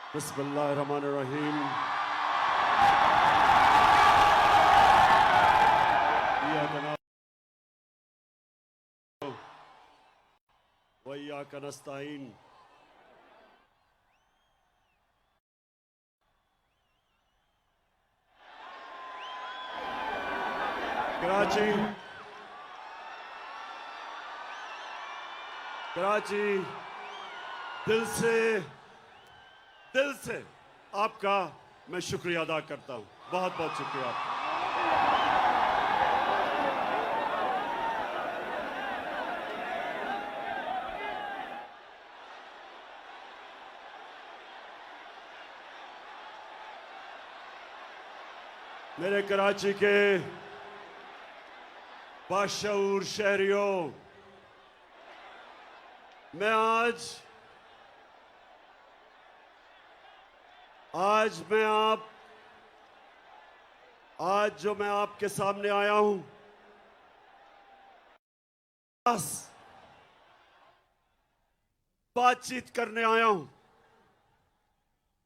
बिस्मिल्लाहिर्रहमानिर्रहीम। इय्याका नअबुदु व इय्याका नस्तईन। कराची दिल से आपका मैं शुक्रिया अदा करता हूं। बहुत बहुत शुक्रिया आपका। मेरे कराची के बाशऊर शहरियों, मैं आज जो मैं आपके सामने आया हूं, बस बातचीत करने आया हूं,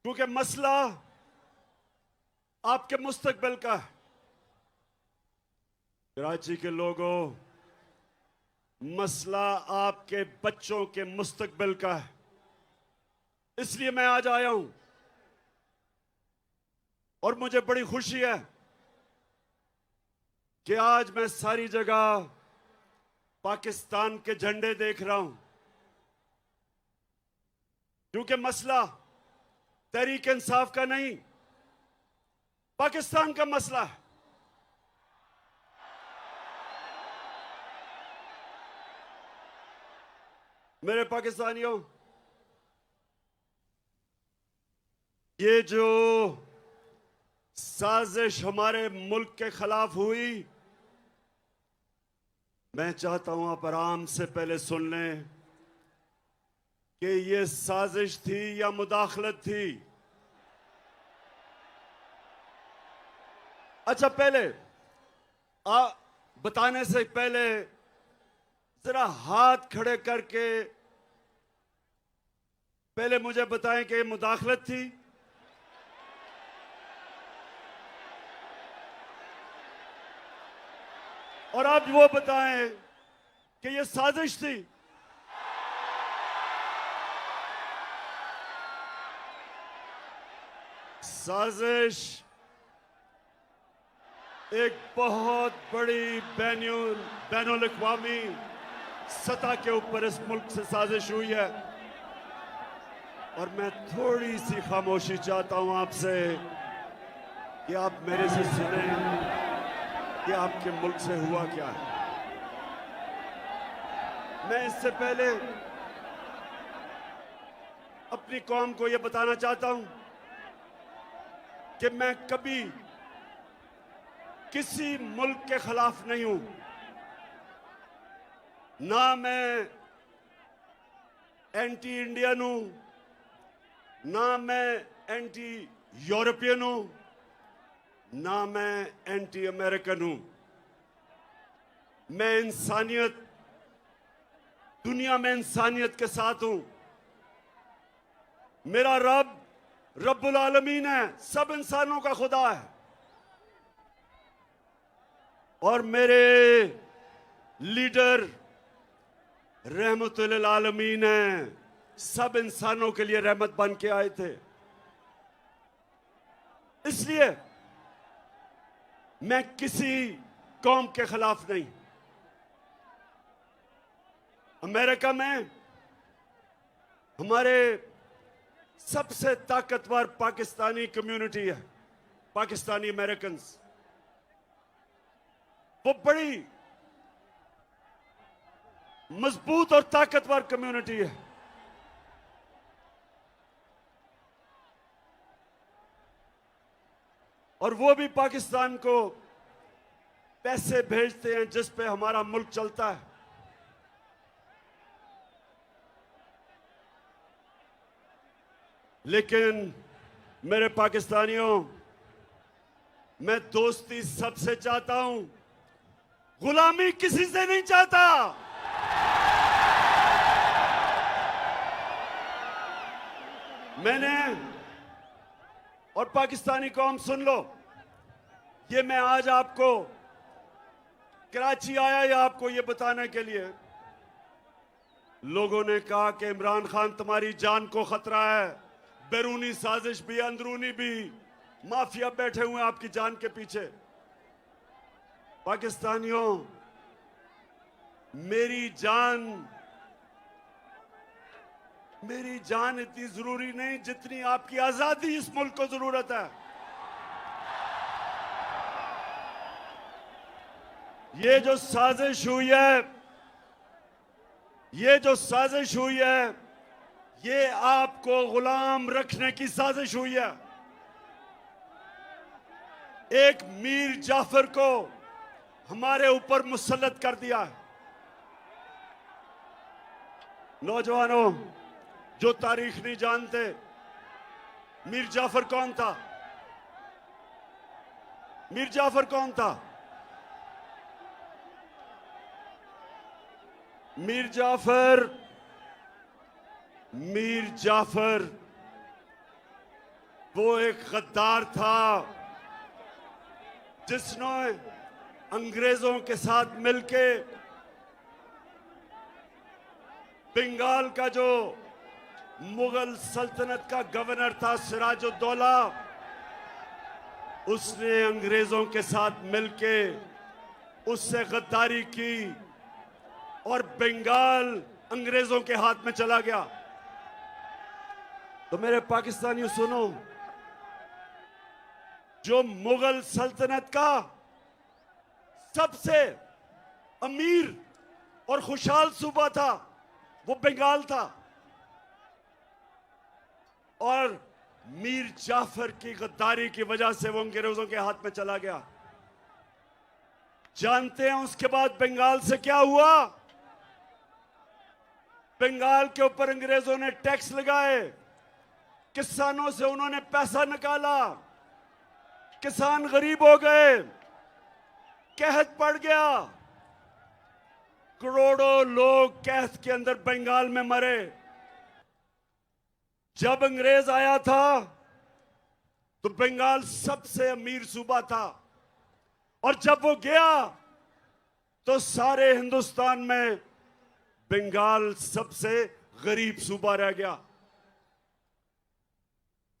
क्योंकि मसला आपके मुस्तकबिल का है। कराची के लोगों, मसला आपके बच्चों के मुस्तकबिल का है। इसलिए मैं आज आया हूं और मुझे बड़ी खुशी है कि आज मैं सारी जगह पाकिस्तान के झंडे देख रहा हूं, क्योंकि मसला तहरीक इंसाफ का नहीं, पाकिस्तान का मसला है। मेरे पाकिस्तानियों, ये जो साजिश हमारे मुल्क के खिलाफ हुई, मैं चाहता हूं आप आराम से पहले सुन लें कि ये साजिश थी या मुदाखलत थी। अच्छा, पहले बताने से पहले जरा हाथ खड़े करके पहले मुझे बताएं कि ये मुदाखलत थी और आप वो बताएं कि ये साजिश थी। साजिश एक बहुत बड़ी बैनुल अक़वामी सतह के ऊपर इस मुल्क से साजिश हुई है और मैं थोड़ी सी खामोशी चाहता हूं आपसे कि आप मेरे से सुने कि आपके मुल्क से हुआ क्या है। मैं इससे पहले अपनी कौम को यह बताना चाहता हूं कि मैं कभी किसी मुल्क के खिलाफ नहीं हूं। ना मैं एंटी इंडियन हूं, ना मैं एंटी यूरोपियन हूं, ना मैं एंटी अमेरिकन हूं। मैं इंसानियत, दुनिया में इंसानियत के साथ हूं। मेरा रब रब्बुल आलमीन है, सब इंसानों का खुदा है और मेरे लीडर रहमतुल आलमीन है, सब इंसानों के लिए रहमत बन के आए थे। इसलिए मैं किसी कौम के खिलाफ नहीं। अमेरिका में हमारे सबसे ताकतवर पाकिस्तानी कम्युनिटी है, पाकिस्तानी अमेरिकन। वो बड़ी मजबूत और ताकतवर कम्युनिटी है। और वो भी पाकिस्तान को पैसे भेजते हैं जिस पे हमारा मुल्क चलता है। लेकिन मेरे पाकिस्तानियों, मैं दोस्ती सबसे चाहता हूं, गुलामी किसी से नहीं चाहता। मैंने और पाकिस्तानी कौम सुन लो, ये मैं आज आपको कराची आया या आपको ये बताने के लिए, लोगों ने कहा कि इमरान खान तुम्हारी जान को खतरा है, बैरूनी साजिश भी अंदरूनी भी, माफिया बैठे हुए हैं आपकी जान के पीछे। पाकिस्तानियों, मेरी जान इतनी जरूरी नहीं जितनी आपकी आजादी इस मुल्क को जरूरत है। ये जो साजिश हुई है, ये आपको गुलाम रखने की साजिश हुई है। एक मीर जाफर को हमारे ऊपर मुसल्लत कर दिया है। नौजवानों जो तारीख नहीं जानते, मीर जाफर कौन था? मीर जाफर कौन था? मीर जाफर वो एक गद्दार था जिसने अंग्रेजों के साथ मिलके बंगाल का जो मुगल सल्तनत का गवर्नर था सिराजुद्दौला, उसने अंग्रेजों के साथ मिलके उससे गद्दारी की और बंगाल अंग्रेजों के हाथ में चला गया। तो मेरे पाकिस्तानियों सुनो, जो मुगल सल्तनत का सबसे अमीर और खुशहाल सूबा था वो बंगाल था, और मीर जाफर की गद्दारी की वजह से वो अंग्रेजों के हाथ में चला गया। जानते हैं उसके बाद बंगाल से क्या हुआ? बंगाल के ऊपर अंग्रेजों ने टैक्स लगाए, किसानों से उन्होंने पैसा निकाला, किसान गरीब हो गए, कहत पड़ गया, करोड़ों लोग कहत के अंदर बंगाल में मरे। जब अंग्रेज आया था तो बंगाल सबसे अमीर सूबा था, और जब वो गया तो सारे हिंदुस्तान में बंगाल सबसे गरीब सूबा रह गया।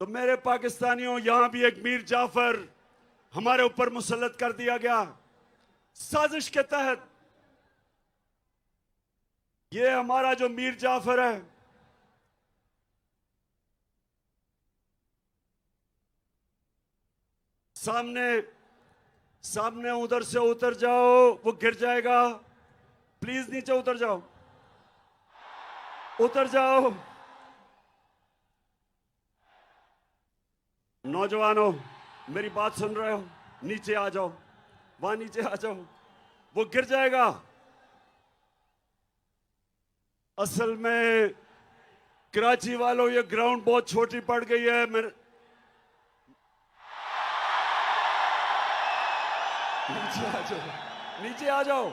तो मेरे पाकिस्तानियों, यहां भी एक मीर जाफर हमारे ऊपर मुसल्लत कर दिया गया साजिश के तहत। ये हमारा जो मीर जाफर है, सामने उधर से उतर जाओ, वो गिर जाएगा। प्लीज नीचे उतर जाओ, उतर जाओ। नौजवानों, मेरी बात सुन रहे हो? नीचे आ जाओ, वहां नीचे आ जाओ, वो गिर जाएगा। असल में कराची वालों, ये ग्राउंड बहुत छोटी पड़ गई है। मेरे नीचे आ जाओ, नीचे आ जाओ,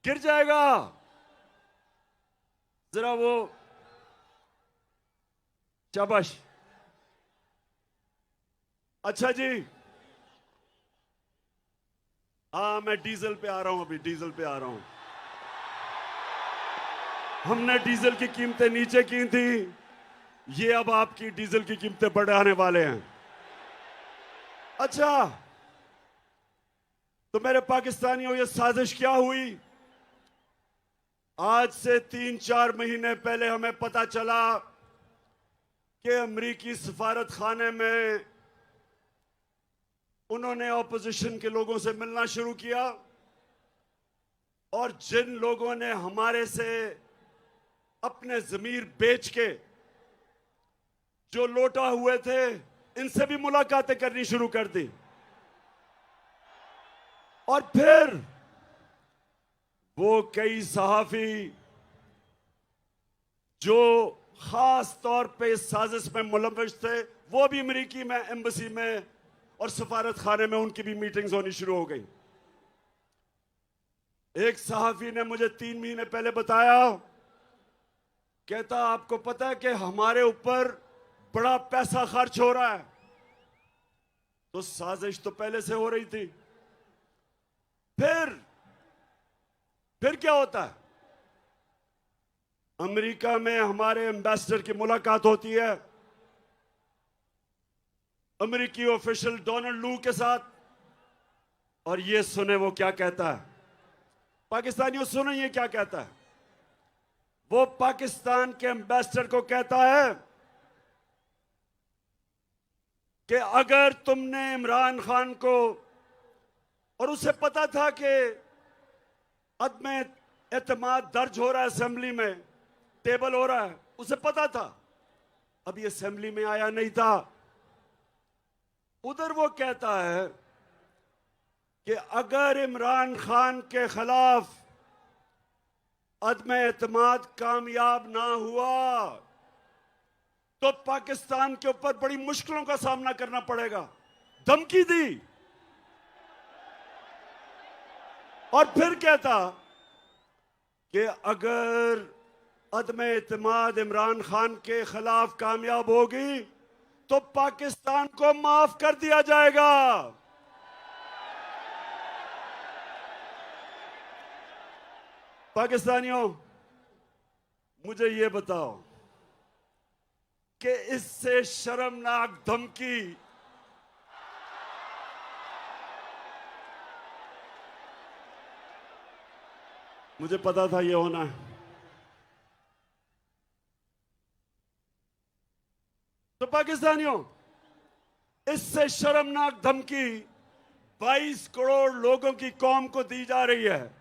गिर जाएगा। जरा वो, शाबाश। अच्छा जी, हाँ, मैं डीजल पे आ रहा हूं, अभी डीजल पे आ रहा हूं। हमने डीजल की कीमतें नीचे की थी, ये अब आपकी डीजल की कीमतें बढ़ाने वाले हैं। अच्छा, तो मेरे पाकिस्तानियों, ये साजिश क्या हुई? आज से 3-4 महीने पहले हमें पता चला कि अमेरिकी सफारत खाने में उन्होंने ऑपोजिशन के लोगों से मिलना शुरू किया, और जिन लोगों ने हमारे से अपने जमीर बेच के जो लौटा हुए थे, इनसे भी मुलाकातें करनी शुरू कर दी। और फिर वो कई सहाफी जो खास तौर पे इस साजिश में मुलव्वस थे, वो भी अमेरिकी में एम्बेसी में और सफारत खाने में उनकी भी मीटिंग्स होनी शुरू हो गई। एक सहाफी ने मुझे 3 महीने पहले बताया, कहता आपको पता है कि हमारे ऊपर बड़ा पैसा खर्च हो रहा है, तो साजिश तो पहले से हो रही थी। फिर क्या होता है? अमेरिका में हमारे एम्बेसडर की मुलाकात होती है अमेरिकी ऑफिशियल डोनाल्ड लू के साथ, और ये सुने वो क्या कहता है। पाकिस्तानियों सुने ये क्या कहता है। वो पाकिस्तान के एम्बेसडर को कहता है कि अगर तुमने इमरान खान को, और उसे पता था कि अदम एतमाद दर्ज हो रहा है, असेंबली में टेबल हो रहा है, उसे पता था, अभी असेंबली में आया नहीं था। उधर वो कहता है कि अगर इमरान खान के खिलाफ अदम एतमाद कामयाब ना हुआ तो पाकिस्तान के ऊपर बड़ी मुश्किलों का सामना करना पड़ेगा। धमकी दी। और फिर कहता कि अगर अदम एतमाद इमरान खान के खिलाफ कामयाब होगी तो पाकिस्तान को माफ कर दिया जाएगा। पाकिस्तानियों, मुझे ये बताओ कि इससे शर्मनाक धमकी मुझे पता था ये होना है। तो पाकिस्तानियों, इससे शर्मनाक धमकी 22 करोड़ लोगों की कौम को दी जा रही है।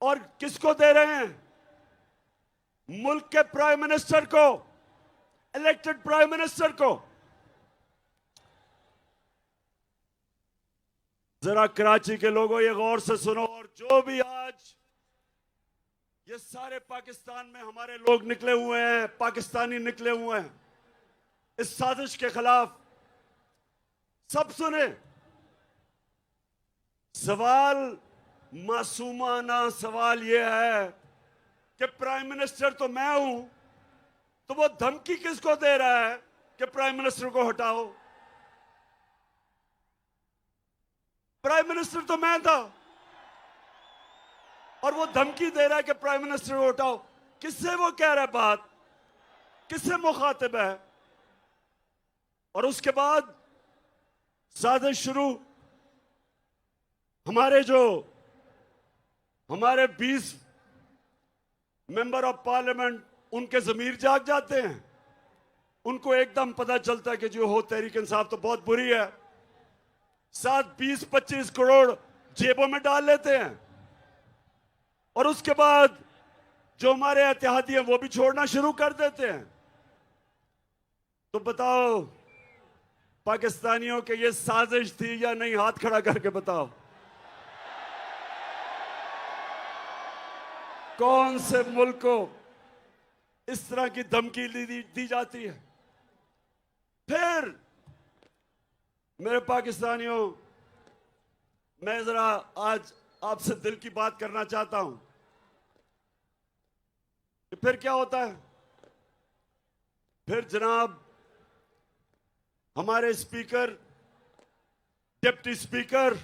और किसको दे रहे हैं? मुल्क के प्राइम मिनिस्टर को, इलेक्टेड प्राइम मिनिस्टर को। जरा कराची के लोगों ये गौर से सुनो, और जो भी आज ये सारे पाकिस्तान में हमारे लोग निकले हुए हैं, पाकिस्तानी निकले हुए हैं इस साजिश के खिलाफ, सब सुने। सवाल, मासूमाना सवाल यह है कि प्राइम मिनिस्टर तो मैं हूं, तो वो धमकी किसको दे रहा है कि प्राइम मिनिस्टर को हटाओ? प्राइम मिनिस्टर तो मैं था, और वो धमकी दे रहा है कि प्राइम मिनिस्टर को हटाओ। किससे वो कह रहा है बात? किससे मुखातिब है? और उसके बाद साजिश शुरू। हमारे 20 मेंबर ऑफ पार्लियामेंट, उनके जमीर जाग जाते हैं। उनको एकदम पता चलता है कि जो हो तहरीक इंसाफ तो बहुत बुरी है। साथ 20-25 करोड़ जेबों में डाल लेते हैं, और उसके बाद जो हमारे एहतियाती हैं वो भी छोड़ना शुरू कर देते हैं। तो बताओ पाकिस्तानियों के ये साजिश थी या नहीं? हाथ खड़ा करके बताओ। कौन से मुल्क को इस तरह की धमकी दी जाती है? फिर मेरे पाकिस्तानियों, मैं जरा आज आपसे दिल की बात करना चाहता हूं कि फिर क्या होता है। फिर जनाब हमारे स्पीकर, डिप्टी स्पीकर,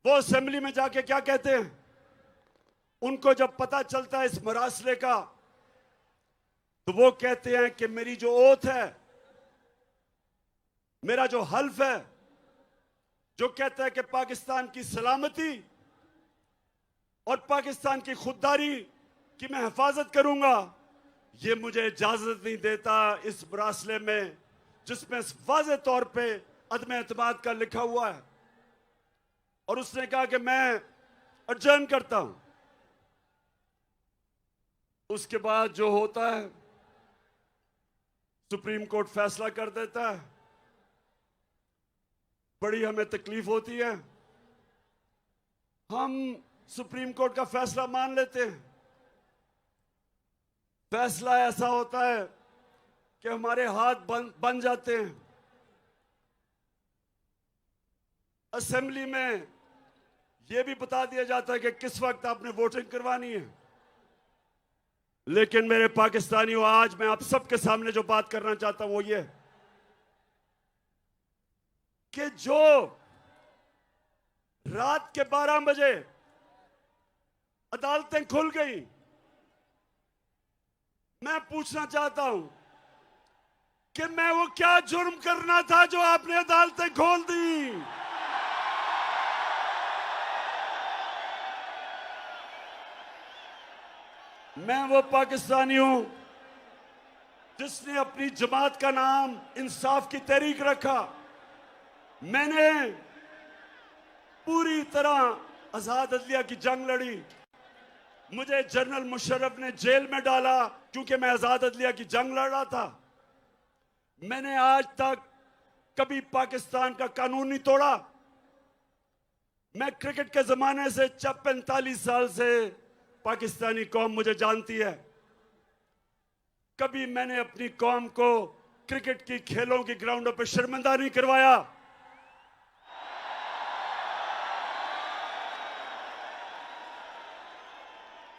वो असेंबली में जाके क्या कहते हैं? उनको जब पता चलता है इस मरासले का, तो वो कहते हैं कि मेरी जो ओथ है, मेरा जो हल्फ है, जो कहता है कि पाकिस्तान की सलामती और पाकिस्तान की खुददारी की मैं हिफाजत करूंगा, ये मुझे इजाजत नहीं देता इस मरासले में जिसमें वाज़ेह तौर पे अदम एतमाद का लिखा हुआ है। और उसने कहा कि मैं अर्जन करता हूं। उसके बाद जो होता है, सुप्रीम कोर्ट फैसला कर देता है। बड़ी हमें तकलीफ होती है, हम सुप्रीम कोर्ट का फैसला मान लेते हैं। फैसला ऐसा होता है कि हमारे हाथ बन जाते हैं। असेंबली में यह भी बता दिया जाता है कि किस वक्त आपने वोटिंग करवानी है। लेकिन मेरे पाकिस्तानियों, आज मैं आप सबके सामने जो बात करना चाहता हूं वो ये कि जो रात के 12 बजे अदालतें खुल गई, मैं पूछना चाहता हूं कि मैं वो क्या जुर्म करना था जो आपने अदालतें खोल दी। मैं वो पाकिस्तानी हूं जिसने अपनी जमात का नाम इंसाफ की तहरीक रखा। मैंने पूरी तरह आजाद अदलिया की जंग लड़ी। मुझे जनरल मुशर्रफ ने जेल में डाला क्योंकि मैं आजाद अदलिया की जंग लड़ रहा था। मैंने आज तक कभी पाकिस्तान का कानून नहीं तोड़ा। मैं क्रिकेट के जमाने से 45 साल से पाकिस्तानी कौम मुझे जानती है। कभी मैंने अपनी कौम को क्रिकेट की खेलों की ग्राउंडों पर शर्मिंदा नहीं करवाया।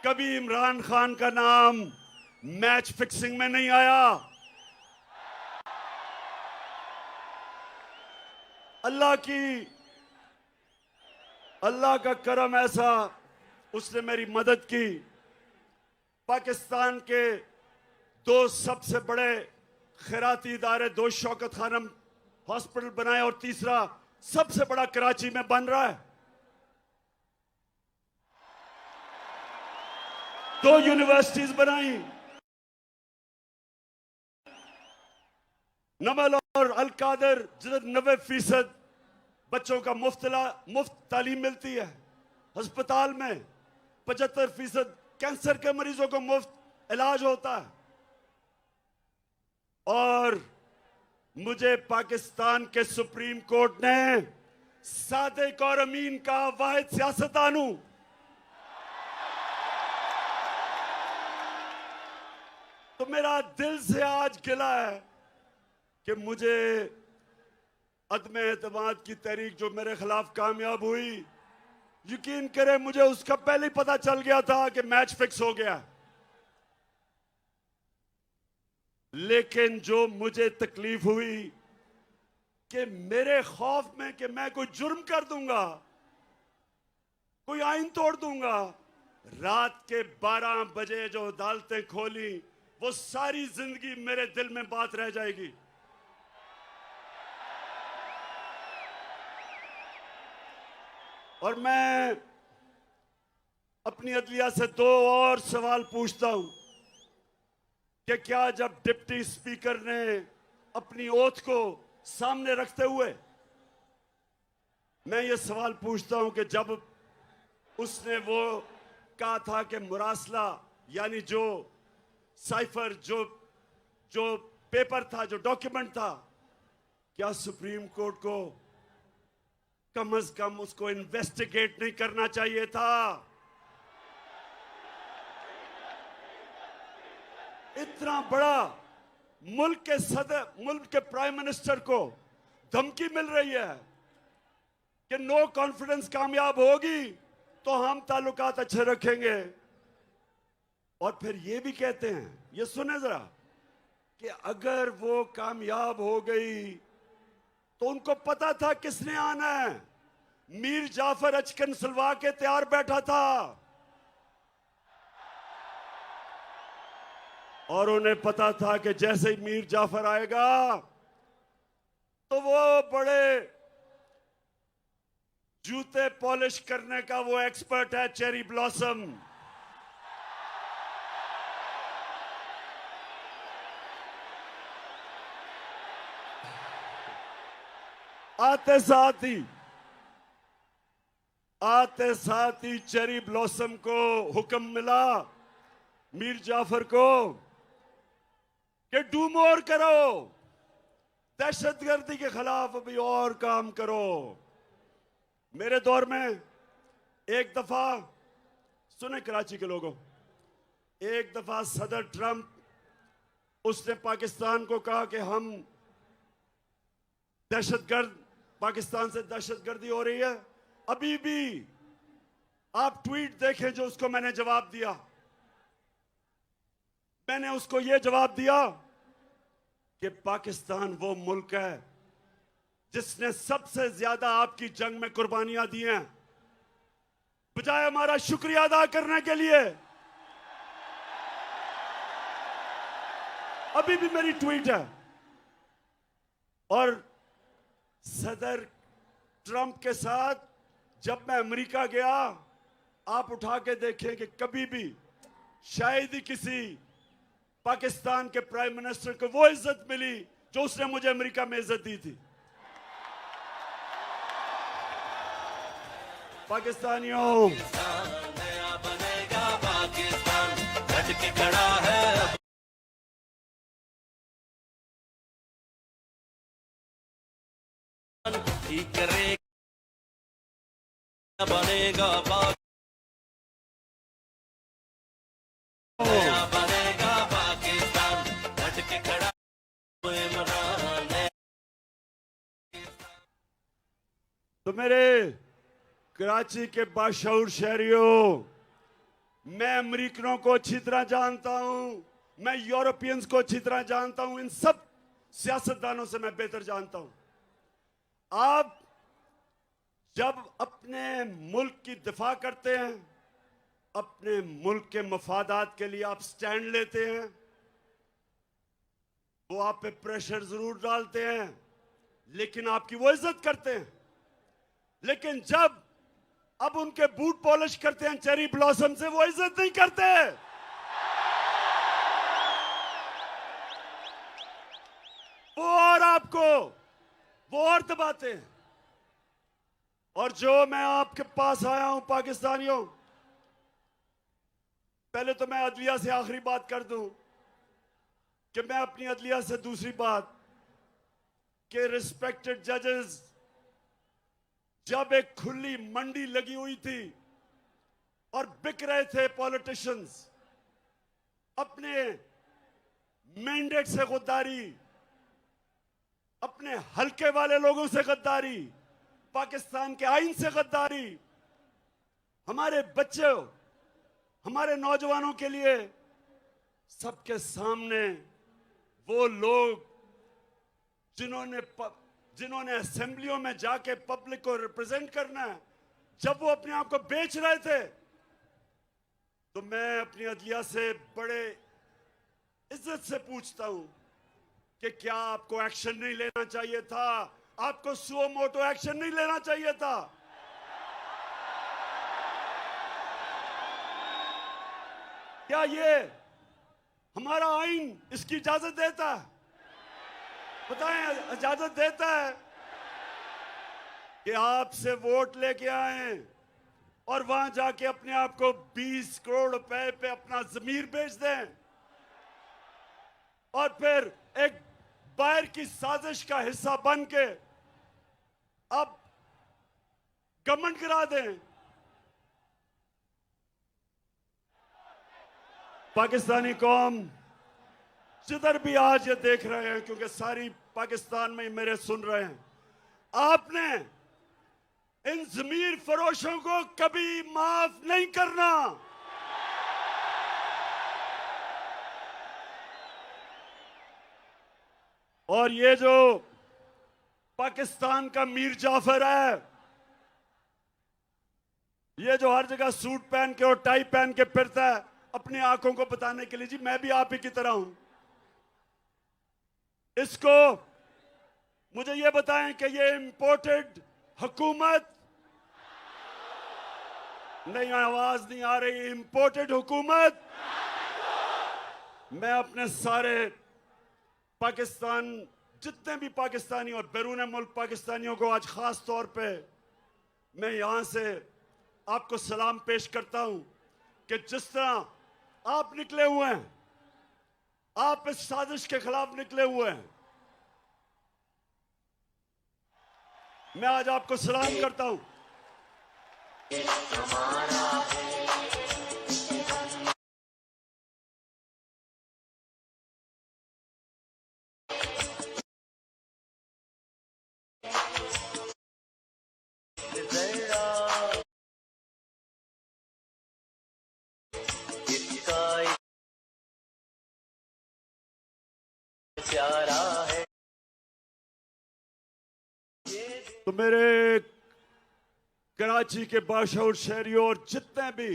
कभी इमरान खान का नाम मैच फिक्सिंग में नहीं आया। अल्लाह का करम ऐसा, उसने मेरी मदद की। पाकिस्तान के दो सबसे बड़े खैराती इदारे, 2 शौकत खानम हॉस्पिटल बनाए और तीसरा सबसे बड़ा कराची में बन रहा है। 2 यूनिवर्सिटीज बनाई। नमल और अलकादर, जिधर 90% बच्चों का मुफ्त तालीम मिलती है। अस्पताल में 75% कैंसर के मरीजों को मुफ्त इलाज होता है। और मुझे पाकिस्तान के सुप्रीम कोर्ट ने सादिक और अमीन का वाहिद सियासतदान हूं। तो मेरा दिल से आज गिला है कि मुझे अदम एतमाद की तहरीक जो मेरे खिलाफ कामयाब हुई, यकीन करें मुझे उसका पहले ही पता चल गया था कि मैच फिक्स हो गया। लेकिन जो मुझे तकलीफ हुई कि मेरे खौफ में कि मैं कोई जुर्म कर दूंगा, कोई आइन तोड़ दूंगा, रात के 12 बजे जो अदालतें खोली वो सारी जिंदगी मेरे दिल में बात रह जाएगी। और मैं अपनी अदलिया से 2 और सवाल पूछता हूं कि क्या जब डिप्टी स्पीकर ने अपनी ओथ को सामने रखते हुए, मैं ये सवाल पूछता हूं कि जब उसने वो कहा था कि मुरासला यानी जो साइफर, जो पेपर था, जो डॉक्यूमेंट था, क्या सुप्रीम कोर्ट को कम से कम उसको इन्वेस्टिगेट नहीं करना चाहिए था? इतना बड़ा मुल्क के प्राइम मिनिस्टर को धमकी मिल रही है कि नो कॉन्फिडेंस कामयाब होगी तो हम ताल्लुकात अच्छे रखेंगे। और फिर ये भी कहते हैं, ये सुने जरा, कि अगर वो कामयाब हो गई तो उनको पता था किसने आना है। मीर जाफर अचकन सलवा के तैयार बैठा था और उन्हें पता था कि जैसे ही मीर जाफर आएगा तो वो बड़े जूते पॉलिश करने का वो एक्सपर्ट है, चेरी ब्लॉसम। आते साथ ही चेरी ब्लॉसम को हुक्म मिला, मीर जाफर को, कि डू मोर करो, दहशतगर्दी के खिलाफ अभी और काम करो। मेरे दौर में एक दफा, सुने कराची के लोगों, एक दफा सदर ट्रंप उसने पाकिस्तान को कहा कि हम दहशतगर्द, पाकिस्तान से दहशतगर्दी हो रही है। अभी भी आप ट्वीट देखें जो उसको मैंने जवाब दिया। मैंने उसको ये जवाब दिया कि पाकिस्तान वो मुल्क है जिसने सबसे ज्यादा आपकी जंग में कुर्बानियां दी हैं, बजाय हमारा शुक्रिया अदा करने के लिए। अभी भी मेरी ट्वीट है। और सदर ट्रंप के साथ जब मैं अमेरिका गया, आप उठा के देखें कि कभी भी शायद ही किसी पाकिस्तान के प्राइम मिनिस्टर को वो इज्जत मिली जो उसने मुझे अमेरिका में इज्जत दी थी। पाकिस्तानियों, नया बनेगा पाकिस्तान, डट के खड़ा है। ठीक करेगा, बनेगा पाकिस्तान, नया बनेगा पाकिस्तान, डट के खड़ा है इमरान। तो मेरे कराची के बाशऊर शहरियों, मैं अमेरिकनों को अच्छी तरह जानता हूं, मैं यूरोपियंस को अच्छी तरह जानता हूं, इन सब सियासतदानों से मैं बेहतर जानता हूं। आप जब अपने मुल्क की दिफा करते हैं, अपने मुल्क के मफादात के लिए आप स्टैंड लेते हैं, वो आप पे प्रेशर जरूर डालते हैं, लेकिन आपकी वो इज्जत करते हैं। लेकिन जब अब उनके बूट पॉलिश करते हैं चेरी ब्लॉसम से, वो इज्जत नहीं करते। वो और आपको वो और दबाते हैं। और जो मैं आपके पास आया हूं पाकिस्तानियों, पहले तो मैं अदलिया से आखिरी बात कर दूं कि मैं अपनी अदलिया से दूसरी बात कि रिस्पेक्टेड जजेस, जब एक खुली मंडी लगी हुई थी और बिक रहे थे पॉलिटिशियंस, अपने मैंडेट से गद्दारी, अपने हल्के वाले लोगों से गद्दारी, पाकिस्तान के आईन से गद्दारी, हमारे बच्चों, हमारे नौजवानों के लिए सबके सामने वो लोग जिन्होंने असेंबलियों में जाके पब्लिक को रिप्रेजेंट करना है, जब वो अपने आप को बेच रहे थे, तो मैं अपनी अदलिया से बड़े इज्जत से पूछता हूं कि क्या आपको एक्शन नहीं लेना चाहिए था? आपको सुओ मोटो एक्शन नहीं लेना चाहिए था? क्या ये हमारा आईन इसकी इजाजत देता है? बताएं, इजाजत देता है कि आपसे वोट लेके आए और वहां जाके अपने आप को 20 करोड़ रुपए पे अपना जमीर बेच दें और फिर एक बाहर की साजिश का हिस्सा बन के अब घमंड करा दें? पाकिस्तानी कौम जिधर भी आज ये देख रहे हैं, क्योंकि सारी पाकिस्तान में मेरे सुन रहे हैं, आपने इन जमीर फरोशों को कभी माफ नहीं करना। और ये जो पाकिस्तान का मीर जाफर है, ये जो हर जगह सूट पहन के और टाई पहन के फिरता है अपनी आंखों को बताने के लिए, जी मैं भी आप ही की तरह हूं, इसको मुझे ये बताएं कि ये इंपोर्टेड हुकूमत नहीं, आवाज नहीं आ रही, इंपोर्टेड हुकूमत। मैं अपने सारे पाकिस्तान, जितने भी पाकिस्तानी और बैरून मुल्क पाकिस्तानियों को आज खास तौर पे मैं यहां से आपको सलाम पेश करता हूं कि जिस तरह आप निकले हुए हैं, आप इस साजिश के खिलाफ निकले हुए हैं, मैं आज आपको सलाम करता हूं। प्यारा है। तो मेरे कराची के बाशऊर शहरियों और जितने भी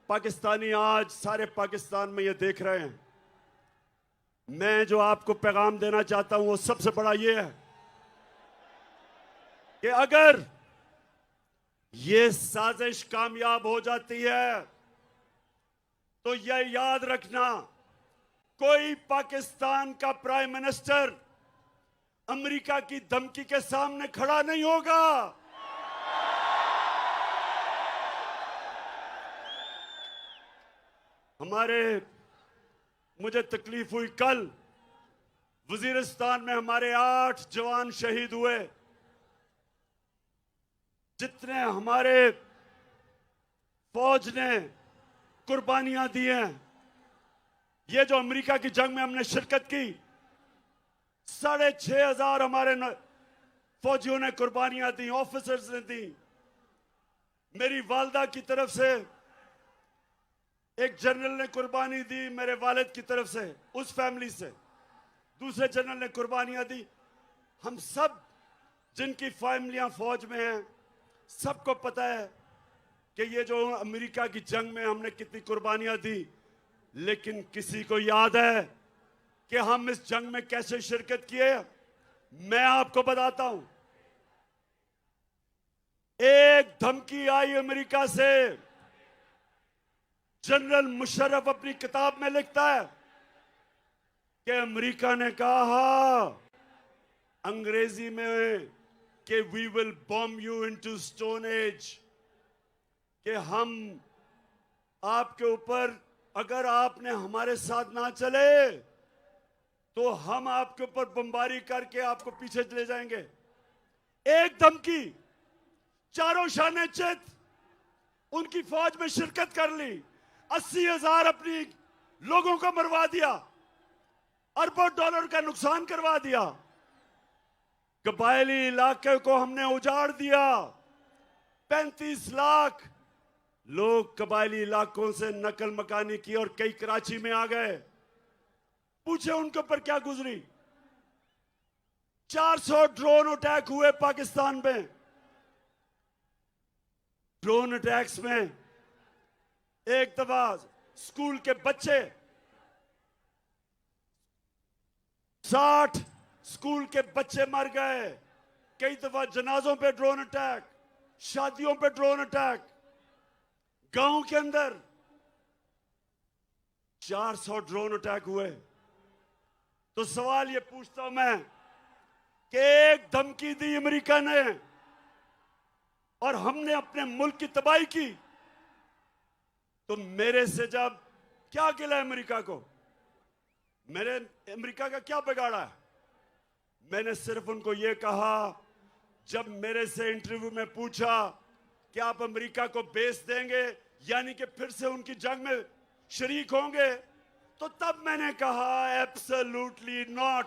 पाकिस्तानी आज सारे पाकिस्तान में ये देख रहे हैं, मैं जो आपको पैगाम देना चाहता हूं वो सबसे बड़ा ये है कि अगर ये साजिश कामयाब हो जाती है तो यह याद रखना, कोई पाकिस्तान का प्राइम मिनिस्टर अमेरिका की धमकी के सामने खड़ा नहीं होगा। मुझे तकलीफ हुई, कल वजीरिस्तान में हमारे 8 जवान शहीद हुए। जितने हमारे फौज ने कुर्बानियां दी हैं, ये जो अमेरिका की जंग में हमने शिरकत की, 6,500 हमारे फौजियों ने कुर्बानियां दी, ऑफिसर्स ने दी। मेरी वालदा की तरफ से एक जनरल ने कुर्बानी दी, मेरे वालिद की तरफ से, उस फैमिली से दूसरे जनरल ने कुर्बानियां दी। हम सब जिनकी फैमिलियां फौज में हैं, सबको पता है कि ये जो अमेरिका की जंग में हमने कितनी कुर्बानियां दी। लेकिन किसी को याद है कि हम इस जंग में कैसे शिरकत किए? मैं आपको बताता हूं। एक धमकी आई अमेरिका से। जनरल मुशर्रफ अपनी किताब में लिखता है कि अमेरिका ने कहा अंग्रेजी में कि we will bomb you into stone age, कि हम आपके ऊपर, अगर आपने हमारे साथ ना चले तो हम आपके ऊपर बमबारी करके आपको पीछे चले जाएंगे। एक धमकी, चारों शाने चित उनकी फौज में शिरकत कर ली, 80,000 अपनी लोगों को मरवा दिया, अरबों डॉलर का नुकसान करवा दिया। कबायली इलाके को हमने उजाड़ दिया। 35 लाख लोग कबायली इलाकों से नकल मकानी की और कई कराची में आ गए। पूछे उनके ऊपर क्या गुजरी। 400 ड्रोन अटैक हुए पाकिस्तान में। ड्रोन अटैक्स में एक दफा स्कूल के बच्चे, 60 स्कूल के बच्चे मर गए। कई दफा जनाजों पे ड्रोन अटैक, शादियों पे ड्रोन अटैक, गांव के अंदर 400 ड्रोन अटैक हुए। तो सवाल ये पूछता हूं मैं कि एक धमकी दी अमेरिका ने और हमने अपने मुल्क की तबाही की, तो मेरे से जब क्या गिला अमेरिका को? मेरे अमेरिका का क्या बिगाड़ा है? मैंने सिर्फ उनको यह कहा, जब मेरे से इंटरव्यू में पूछा कि आप अमेरिका को बेस देंगे यानी कि फिर से उनकी जंग में शरीक होंगे, तो तब मैंने कहा एब्सोल्युटली नॉट।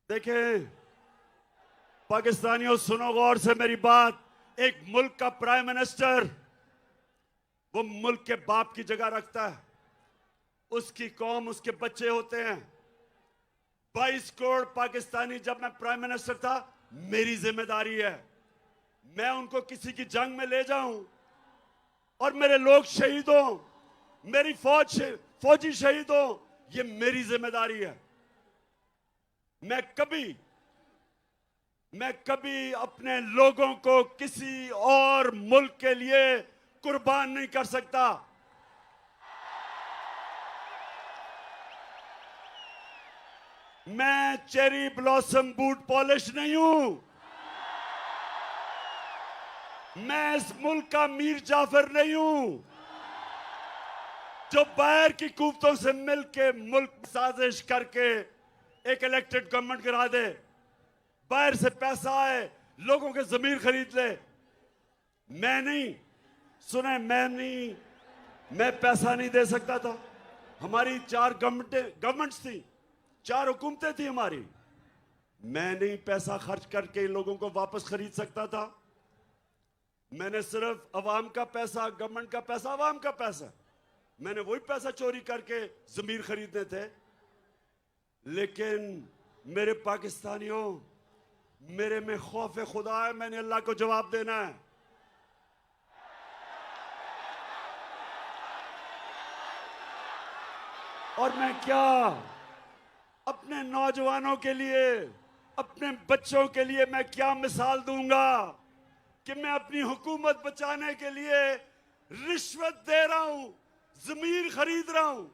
देखें पाकिस्तानियों, सुनो गौर से मेरी बात। एक मुल्क का प्राइम मिनिस्टर वो मुल्क के बाप की जगह रखता है। उसकी कौम, उसके बच्चे होते हैं। 22 करोड़ पाकिस्तानी, जब मैं प्राइम मिनिस्टर था, मेरी जिम्मेदारी है मैं उनको किसी की जंग में ले जाऊं और मेरे लोग शहीद हों, मेरी फौजी शहीद हों, ये मेरी जिम्मेदारी है। मैं कभी अपने लोगों को किसी और मुल्क के लिए कुर्बान नहीं कर सकता। मैं चेरी ब्लॉसम बूट पॉलिश नहीं हूं। मैं इस मुल्क का मीर जाफर नहीं हूं। जो बाहर की कुव्वतों से मिलके मुल्क साजिश करके एक इलेक्टेड गवर्नमेंट गिरा दे, बाहर से पैसा आए, लोगों के जमीर खरीद ले। मैं नहीं, सुने, मैं पैसा नहीं दे सकता था। हमारी 4 गवर्नमेंट्स थी, 4 हुकूमतें थी हमारी। मैं नहीं पैसा खर्च करके इन लोगों को वापस खरीद सकता था। मैंने सिर्फ अवाम का पैसा, गवर्नमेंट का पैसा, अवाम का पैसा, मैंने वही पैसा चोरी करके जमीर खरीदने थे। लेकिन मेरे पाकिस्तानियों, मेरे में खौफ खुदा है, मैंने अल्लाह को जवाब देना है। और मैं क्या अपने नौजवानों के लिए, अपने बच्चों के लिए मैं क्या मिसाल दूंगा कि मैं अपनी हुकूमत बचाने के लिए रिश्वत दे रहा हूं, जमीर खरीद रहा हूं।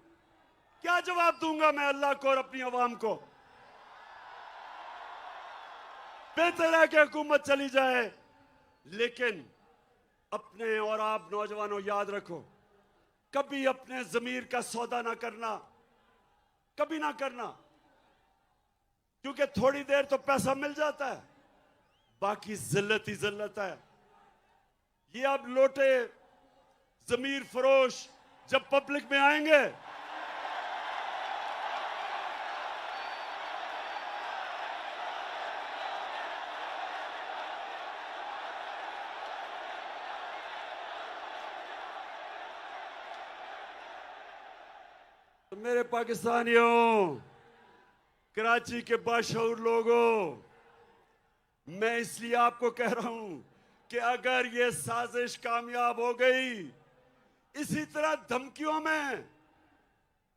क्या जवाब दूंगा मैं अल्लाह को और अपनी अवाम को? बेहतर है कि हुकूमत चली जाए, लेकिन अपने और आप नौजवानों याद रखो, कभी अपने जमीर का सौदा ना करना, कभी ना करना। क्योंकि थोड़ी देर तो पैसा मिल जाता है, बाकी जिल्लत ही जिल्लत है। ये अब लोटे जमीर फरोश जब पब्लिक में आएंगे, तो मेरे पाकिस्तानियों, कराची के बाशऊर लोगों, मैं इसलिए आपको कह रहा हूं कि अगर ये साजिश कामयाब हो गई, इसी तरह धमकियों में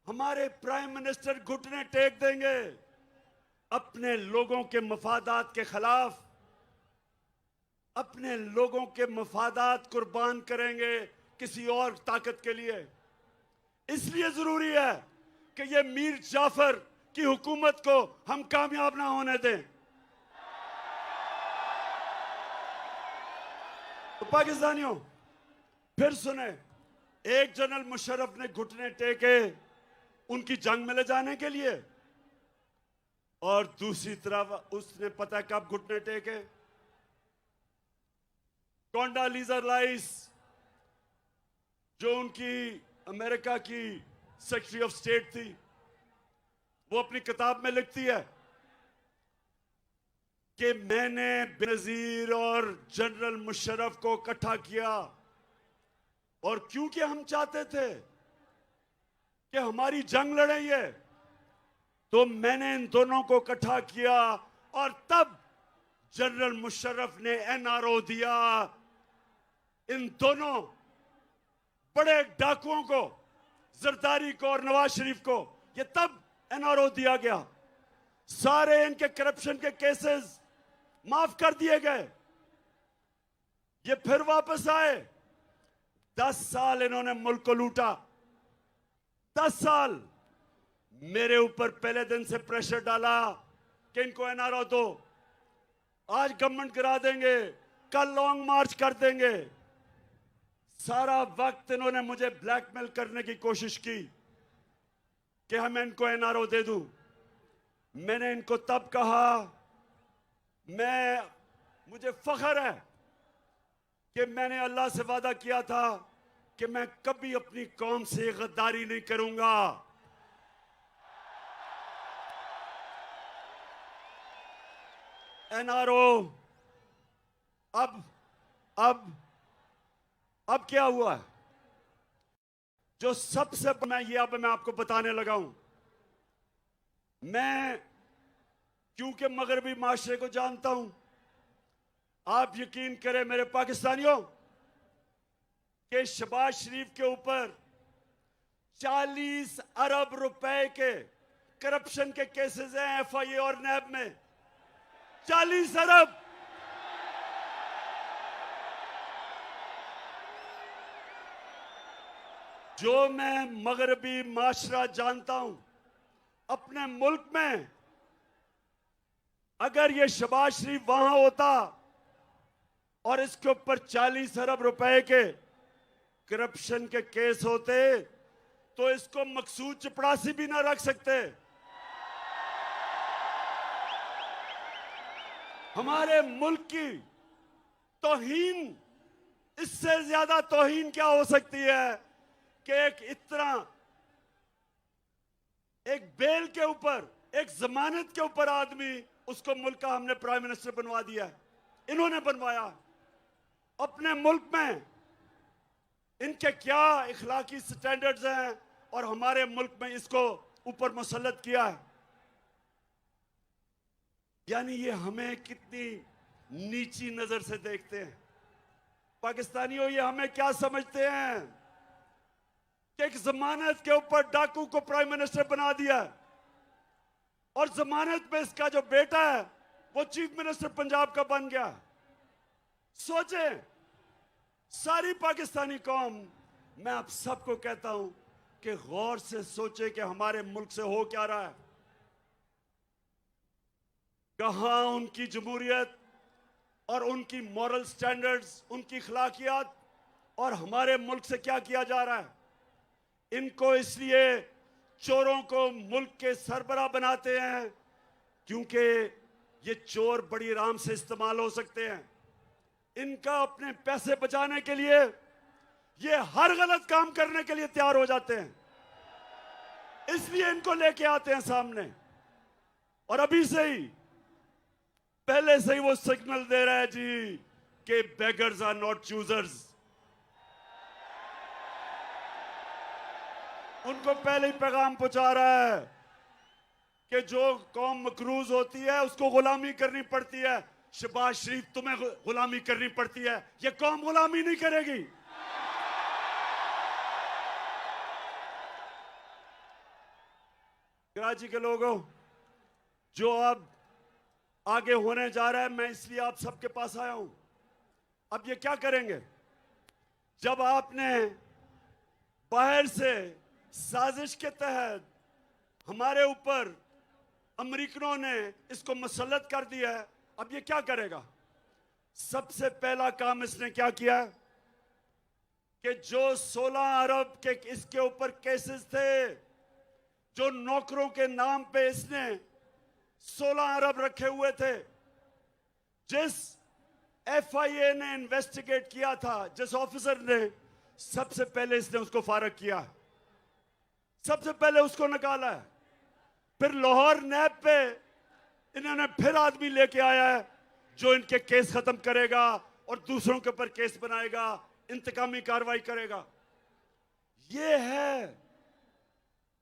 हमारे प्राइम मिनिस्टर घुटने टेक देंगे, अपने लोगों के मफादात के खिलाफ, अपने लोगों के मफादात कुर्बान करेंगे किसी और ताकत के लिए। इसलिए जरूरी है कि ये मीर जाफर की हुकूमत को हम कामयाब ना होने दें। तो पाकिस्तानियों, फिर सुने, एक जनरल मुशर्रफ ने घुटने टेके उनकी जंग में ले जाने के लिए, और दूसरी तरफ उसने पता कब घुटने टेके? कोंडालीजा राइस, जो उनकी अमेरिका की सेक्रेटरी ऑफ स्टेट थी, वो अपनी किताब में लिखती है कि मैंने बेनजीर और जनरल मुशर्रफ को इकट्ठा किया, और क्योंकि हम चाहते थे कि हमारी जंग लड़े ये, तो मैंने इन दोनों को इकट्ठा किया, और तब जनरल मुशर्रफ ने एनआरओ दिया इन दोनों बड़े डाकुओं को, जरदारी को और नवाज शरीफ को। ये तब एनआरओ दिया गया, सारे इनके करप्शन के केसेस माफ कर दिए गए। ये फिर वापस आए, 10 साल इन्होंने मुल्क को लूटा, 10 साल मेरे ऊपर पहले दिन से प्रेशर डाला कि इनको एनआरओ दो, आज गवर्नमेंट गिरा देंगे, कल लॉन्ग मार्च कर देंगे। सारा वक्त इन्होंने मुझे ब्लैकमेल करने की कोशिश की कि हम इनको एनआरओ दे दूं। मैंने इनको तब कहा, मुझे फख्र है कि मैंने अल्लाह से वादा किया था कि मैं कभी अपनी कौम से गद्दारी नहीं करूंगा। एनआरओ अब क्या हुआ है? जो सबसे मैं आपको बताने लगा हूं। मैं क्योंकि मगरबी माशरे को जानता हूं, आप यकीन करें मेरे पाकिस्तानियों कि शहबाज शरीफ के ऊपर 40 अरब रुपए के करप्शन के केसेस हैं एफआईए और नैब में। 40 अरब। जो मैं मगरबी माशरा जानता हूं, अपने मुल्क में अगर ये शहबाज शरीफ वहां होता और इसके ऊपर 40 अरब रुपए के करप्शन के केस होते, तो इसको मकसूद चपड़ासी भी ना रख सकते। हमारे मुल्क की तौहीन, इससे ज्यादा तौहीन क्या हो सकती है कि एक बेल के ऊपर, एक जमानत के ऊपर आदमी, उसको मुल्क का हमने प्राइम मिनिस्टर बनवा दिया है। इन्होंने बनवाया। अपने मुल्क में इनके क्या इखलाकी स्टैंडर्ड्स हैं और हमारे मुल्क में इसको ऊपर मुसल्लत किया है। यानी ये हमें कितनी नीची नजर से देखते हैं। पाकिस्तानियों, ये हमें क्या समझते हैं कि एक जमानत के ऊपर डाकू को प्राइम मिनिस्टर बना दिया और जमानत में इसका जो बेटा है वो चीफ मिनिस्टर पंजाब का बन गया। सोचें, सारी पाकिस्तानी कौम, मैं आप सबको कहता हूं कि गौर से सोचे कि हमारे मुल्क से हो क्या रहा है। कहां उनकी जमहूरियत और उनकी मॉरल स्टैंडर्ड्स, उनकी अखलाकियात, और हमारे मुल्क से क्या किया जा रहा है। इनको इसलिए चोरों को मुल्क के सरबराह बनाते हैं क्योंकि ये चोर बड़ी आराम से इस्तेमाल हो सकते हैं। इनका अपने पैसे बचाने के लिए ये हर गलत काम करने के लिए तैयार हो जाते हैं, इसलिए इनको लेके आते हैं सामने। और अभी से ही, पहले से ही वो सिग्नल दे रहा है जी कि बेगर्स आर नॉट चूजर्स। उनको पहले ही पैगाम पहुंचा रहा है कि जो कौम मकरूज होती है उसको गुलामी करनी पड़ती है। शहबाज शरीफ, तुम्हें गुलामी करनी पड़ती है, ये कौम गुलामी नहीं करेगी। कराची के लोगों, जो अब आगे होने जा रहा है, मैं इसलिए आप सबके पास आया हूं। अब ये क्या करेंगे? जब आपने बाहर से साजिश के तहत हमारे ऊपर अमेरिकनों ने इसको मुसल्लत कर दिया है, अब ये क्या करेगा? सबसे पहला काम इसने क्या किया कि जो 16 अरब के इसके ऊपर केसेस थे, जो नौकरों के नाम पे इसने 16 अरब रखे हुए थे, जिस FIA ने इन्वेस्टिगेट किया था, जिस ऑफिसर ने, सबसे पहले इसने उसको फारग किया, सबसे पहले उसको निकाला है। फिर लाहौर नैब पे इन्होंने फिर आदमी लेके आया है जो इनके केस खत्म करेगा और दूसरों के ऊपर केस बनाएगा, इंतकामी कार्रवाई करेगा। ये है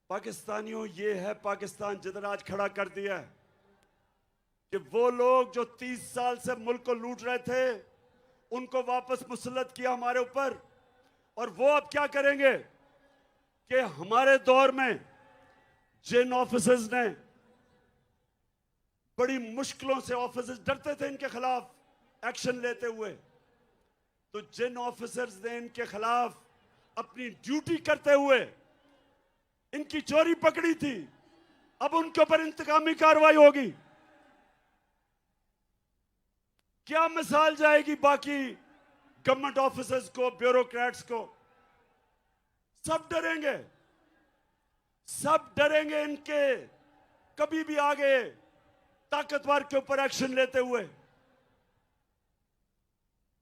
पाकिस्तानियों, ये है पाकिस्तान जिधर आज खड़ा कर दिया है कि वो लोग जो 30 साल से मुल्क को लूट रहे थे, उनको वापस मुसल्लत किया हमारे ऊपर। और वो अब क्या करेंगे कि हमारे दौर में जिन ऑफिसर्स ने बड़ी मुश्किलों से, ऑफिसर्स डरते थे इनके खिलाफ एक्शन लेते हुए, तो जिन ऑफिसर्स ने इनके खिलाफ अपनी ड्यूटी करते हुए इनकी चोरी पकड़ी थी, अब उनके ऊपर इंतकामी कार्रवाई होगी। क्या मिसाल जाएगी बाकी गवर्नमेंट ऑफिसर्स को, ब्यूरोक्रेट्स को? सब डरेंगे, सब डरेंगे इनके कभी भी आगे ताकतवर के ऊपर एक्शन लेते हुए।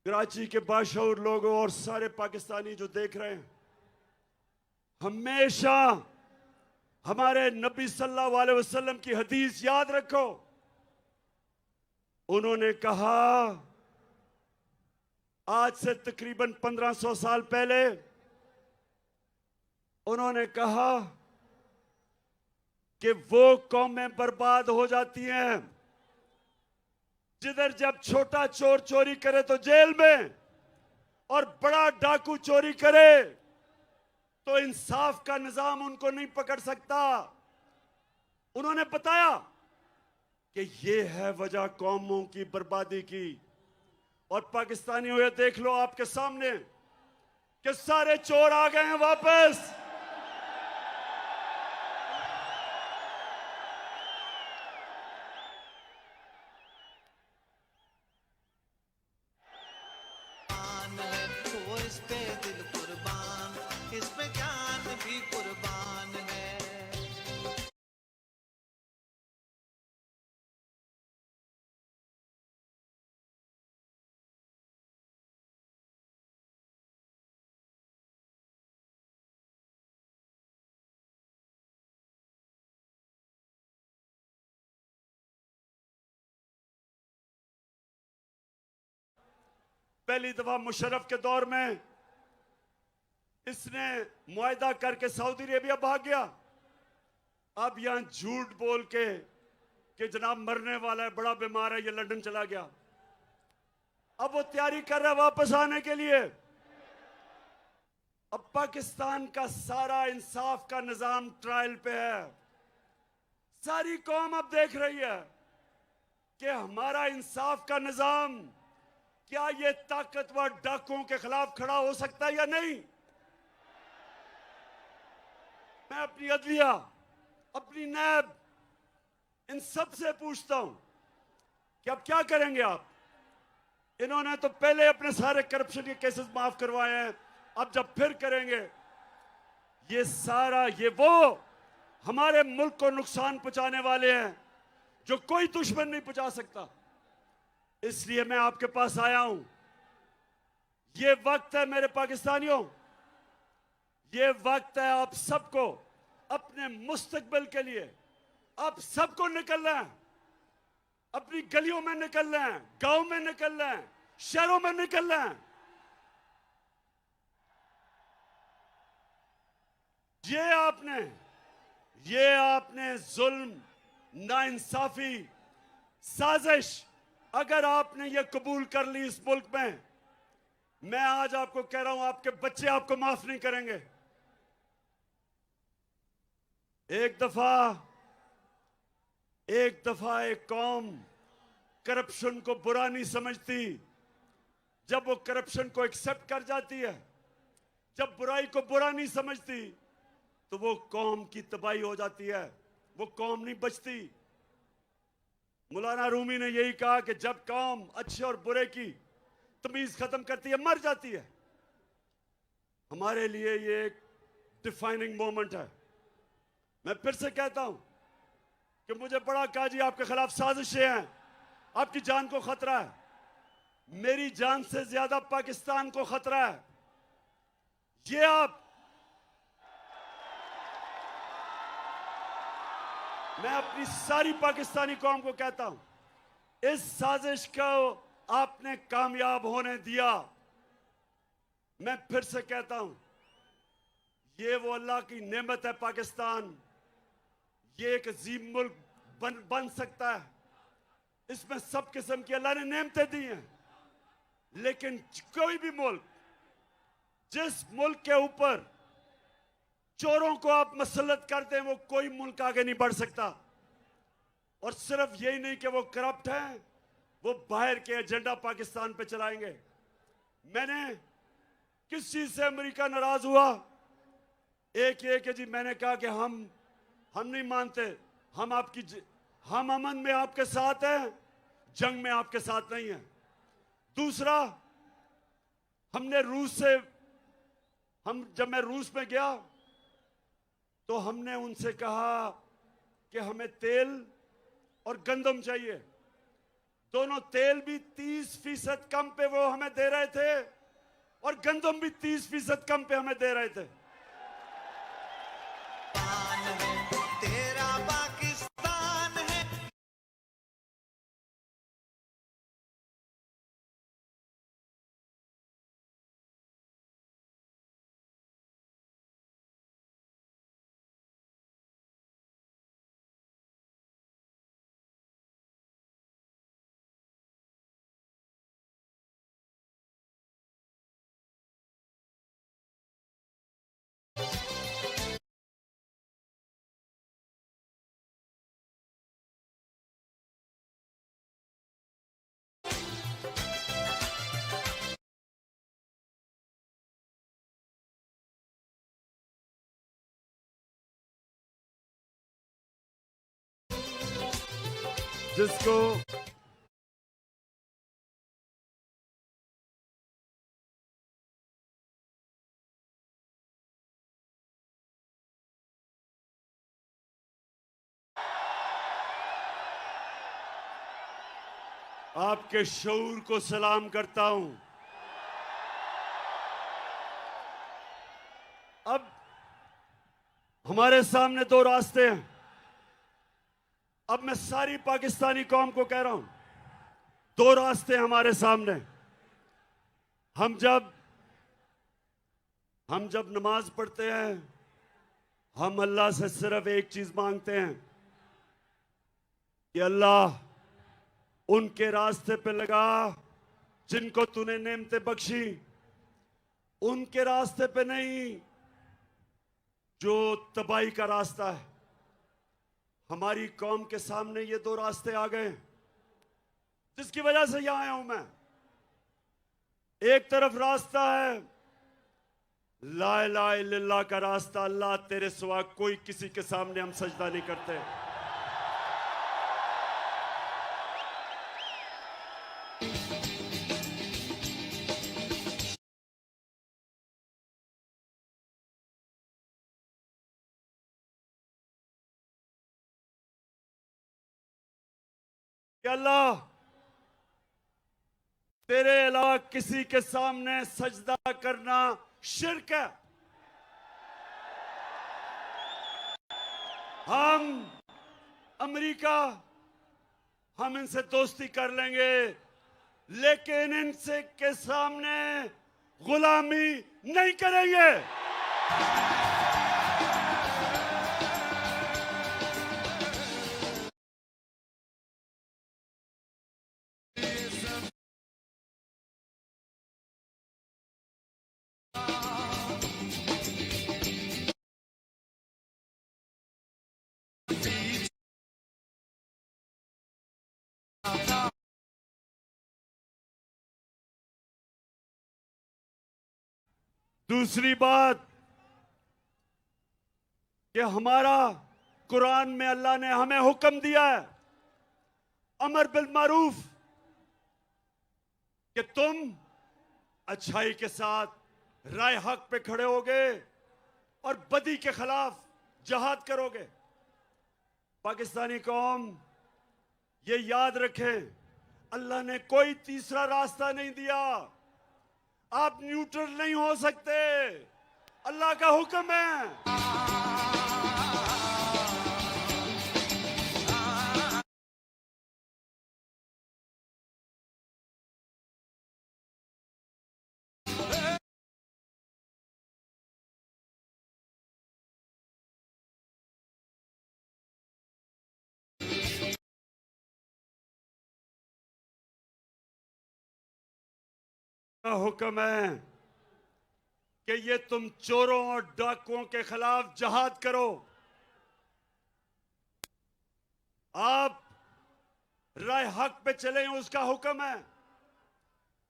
कराची के बाशऊर लोगों और सारे पाकिस्तानी जो देख रहे हैं, हमेशा हमारे नबी सल्लल्लाहु अलैहि वसल्लम की हदीस याद रखो। उन्होंने कहा, आज से तकरीबन 1500 साल पहले उन्होंने कहा कि वो कौमें बर्बाद हो जाती हैं जिधर जब छोटा चोर चोरी करे तो जेल में, और बड़ा डाकू चोरी करे तो इंसाफ का निजाम उनको नहीं पकड़ सकता। उन्होंने बताया कि ये है वजह कौमों की बर्बादी की। और पाकिस्तानियों, ये देख लो आपके सामने कि सारे चोर आ गए हैं वापस। वो इस पे दिल कुर्बान, इस पे जान भी कुर्बान। पहली दफा मुशर्रफ के दौर में इसने मुआहदा करके सऊदी अरेबिया भाग गया। अब यहां झूठ बोल के कि जनाब मरने वाला है, बड़ा बीमार है, ये लंदन चला गया। अब वो तैयारी कर रहा है वापस आने के लिए। अब पाकिस्तान का सारा इंसाफ का निजाम ट्रायल पे है। सारी कौम अब देख रही है कि हमारा इंसाफ का निजाम क्या ये ताकतवर डाकुओं के खिलाफ खड़ा हो सकता है या नहीं। मैं अपनी अदलिया, अपनी नैब, इन सब से पूछता हूं कि अब क्या करेंगे आप। इन्होंने तो पहले अपने सारे करप्शन के केसेस माफ करवाए हैं, अब जब फिर करेंगे ये सारा, ये वो हमारे मुल्क को नुकसान पहुंचाने वाले हैं जो कोई दुश्मन नहीं पहुंचा सकता। इसलिए मैं आपके पास आया हूं। ये वक्त है मेरे पाकिस्तानियों, ये वक्त है आप सबको अपने मुस्तकबिल के लिए, आप सबको निकलना है, अपनी गलियों में निकलना है, गांव में निकलना है, शहरों में निकलना है। ये आपने जुल्म, नाइंसाफी, साजिश अगर आपने ये कबूल कर ली इस मुल्क में, मैं आज आपको कह रहा हूं आपके बच्चे आपको माफ नहीं करेंगे। एक दफा एक कौम करप्शन को बुरा नहीं समझती। जब वो करप्शन को एक्सेप्ट कर जाती है, जब बुराई को बुरा नहीं समझती, तो वो कौम की तबाही हो जाती है, वो कौम नहीं बचती। मौलाना रूमी ने यही कहा कि जब कौम अच्छे और बुरे की तमीज खत्म करती है, मर जाती है। हमारे लिए ये एक डिफाइनिंग मोमेंट है। मैं फिर से कहता हूं कि मुझे बड़ा काजी आपके खिलाफ साजिशें हैं, आपकी जान को खतरा है, मेरी जान से ज्यादा पाकिस्तान को खतरा है। ये आप, मैं अपनी सारी पाकिस्तानी कौम को कहता हूं, इस साजिश को आपने कामयाब होने दिया। मैं फिर से कहता हूं, ये वो अल्लाह की नेमत है पाकिस्तान। ये एक अजीम मुल्क बन सकता है। इसमें सब किस्म की अल्लाह ने नेमतें दी हैं। लेकिन कोई भी मुल्क, जिस मुल्क के ऊपर चोरों को आप मसलत कर दें, वो कोई मुल्क आगे नहीं बढ़ सकता। और सिर्फ यही नहीं कि वो करप्ट हैं, वो बाहर के एजेंडा पाकिस्तान पे चलाएंगे। मैंने किस चीज से अमेरिका नाराज हुआ? एक ये कि जी मैंने कहा कि हम नहीं मानते, हम अमन में आपके साथ हैं, जंग में आपके साथ नहीं हैं। दूसरा, हमने रूस से, जब मैं रूस में गया तो हमने उनसे कहा कि हमें तेल और गंदम चाहिए। दोनों, तेल भी 30% कम पे वो हमें दे रहे थे और गंदम भी 30% कम पे हमें दे रहे थे। तेरा पाकिस्तान है। जिसको आपके शऊर को सलाम करता हूं। अब हमारे सामने दो रास्ते हैं। अब मैं सारी पाकिस्तानी कौम को कह रहा हूं, दो रास्ते हमारे सामने। हम जब नमाज पढ़ते हैं, हम अल्लाह से सिर्फ एक चीज मांगते हैं कि अल्लाह उनके रास्ते पे लगा जिनको तूने नेमतें बख्शी, उनके रास्ते पे नहीं जो तबाही का रास्ता है। हमारी कौम के सामने ये दो रास्ते आ गए जिसकी वजह से यहां आया हूं मैं। एक तरफ रास्ता है ला इलाहा इल्लल्लाह का रास्ता, अल्लाह तेरे सिवा कोई किसी के सामने हम सजदा नहीं करते। कि अल्लाह तेरे अलावा किसी के सामने सजदा करना शिर्क है। हम अमेरिका, हम इनसे दोस्ती कर लेंगे लेकिन इनसे के सामने गुलामी नहीं करेंगे। दूसरी बात कि हमारा कुरान में अल्लाह ने हमें हुक्म दिया है अमर बिल मारूफ कि तुम अच्छाई के साथ राय हक पे खड़े होगे और बदी के खिलाफ जहाद करोगे। पाकिस्तानी कौम ये याद रखें, अल्लाह ने कोई तीसरा रास्ता नहीं दिया। आप न्यूट्रल नहीं हो सकते, अल्लाह का हुक्म है। हुक्म है कि ये तुम चोरों और डाकुओं के खिलाफ जहाद करो। आप राय हक पे चले, उसका हुक्म है।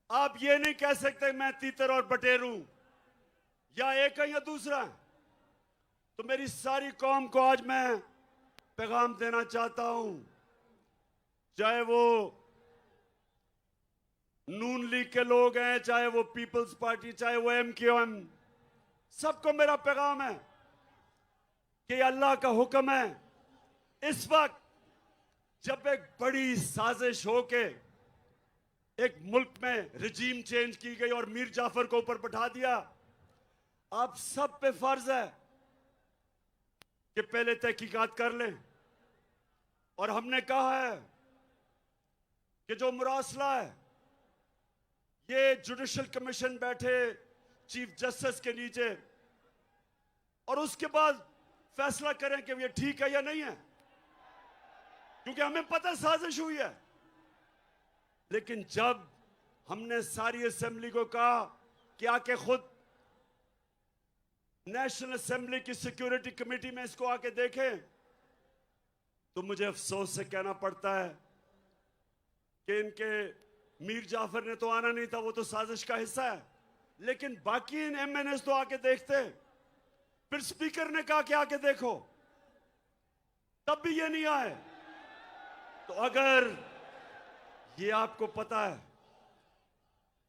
आप ये नहीं कह सकते मैं तीतर और बटेरू या एक है या दूसरा है। तो मेरी सारी कौम को आज मैं पैगाम देना चाहता हूं, चाहे वो नून लीग के लोग हैं, चाहे वो पीपल्स पार्टी, चाहे वो MQM, सबको मेरा पैगाम है कि अल्लाह का हुक्म है। इस वक्त जब एक बड़ी साजिश होके एक मुल्क में रजीम चेंज की गई और मीर जाफर को ऊपर बैठा दिया, आप सब पे फर्ज है कि पहले तहकीकात कर लें। और हमने कहा है कि जो मुरासला है ये जुडिशल कमीशन बैठे चीफ जस्टिस के नीचे और उसके बाद फैसला करें कि ये ठीक है या नहीं है, क्योंकि हमें पता साजिश हुई है। लेकिन जब हमने सारी असेंबली को कहा कि आके खुद नेशनल असेंबली की सिक्योरिटी कमेटी में इसको आके देखें, तो मुझे अफसोस से कहना पड़ता है कि इनके मीर जाफर ने तो आना नहीं था, वो तो साजिश का हिस्सा है, लेकिन बाकी इन MNS तो आके देखते। फिर स्पीकर ने कहा कि आके देखो, तब भी ये नहीं आए। तो अगर ये आपको पता है,